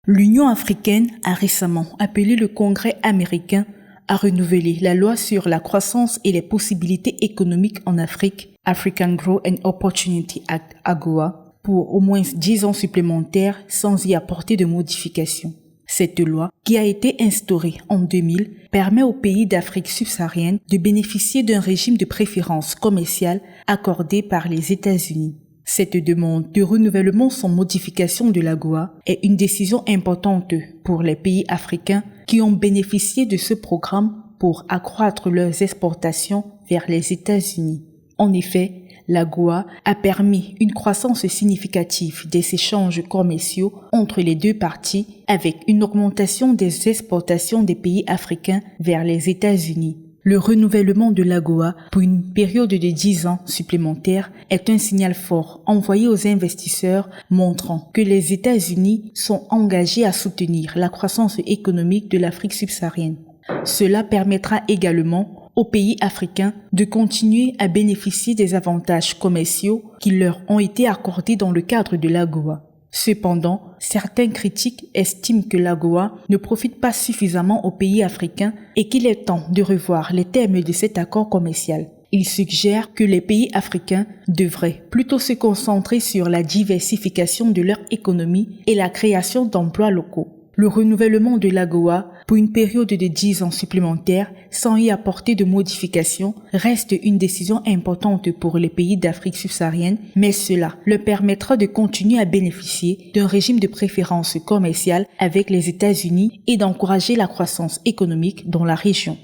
L'Union africaine a récemment appelé le Congrès américain à renouveler la loi sur la croissance et les possibilités économiques en Afrique, African Growth and Opportunity Act (AGOA), pour au moins 10 ans supplémentaires sans y apporter de modifications. Cette loi, qui a été instaurée en 2000, permet aux pays d'Afrique subsaharienne de bénéficier d'un régime de préférence commerciale accordé par les États-Unis. Cette demande de renouvellement sans modification de l'AGOA est une décision importante pour les pays africains qui ont bénéficié de ce programme pour accroître leurs exportations vers les États-Unis. En effet, l'AGOA a permis une croissance significative des échanges commerciaux entre les deux parties avec une augmentation des exportations des pays africains vers les États-Unis. Le renouvellement de l'AGOA pour une période de 10 ans supplémentaires est un signal fort envoyé aux investisseurs montrant que les États-Unis sont engagés à soutenir la croissance économique de l'Afrique subsaharienne. Cela permettra également aux pays africains de continuer à bénéficier des avantages commerciaux qui leur ont été accordés dans le cadre de l'AGOA. Cependant, certains critiques estiment que l'AGOA ne profite pas suffisamment aux pays africains et qu'il est temps de revoir les termes de cet accord commercial. Ils suggèrent que les pays africains devraient plutôt se concentrer sur la diversification de leur économie et la création d'emplois locaux. Le renouvellement de l'AGOA pour une période de 10 ans supplémentaires sans y apporter de modifications reste une décision importante pour les pays d'Afrique subsaharienne, mais cela leur permettra de continuer à bénéficier d'un régime de préférence commerciale avec les États-Unis et d'encourager la croissance économique dans la région.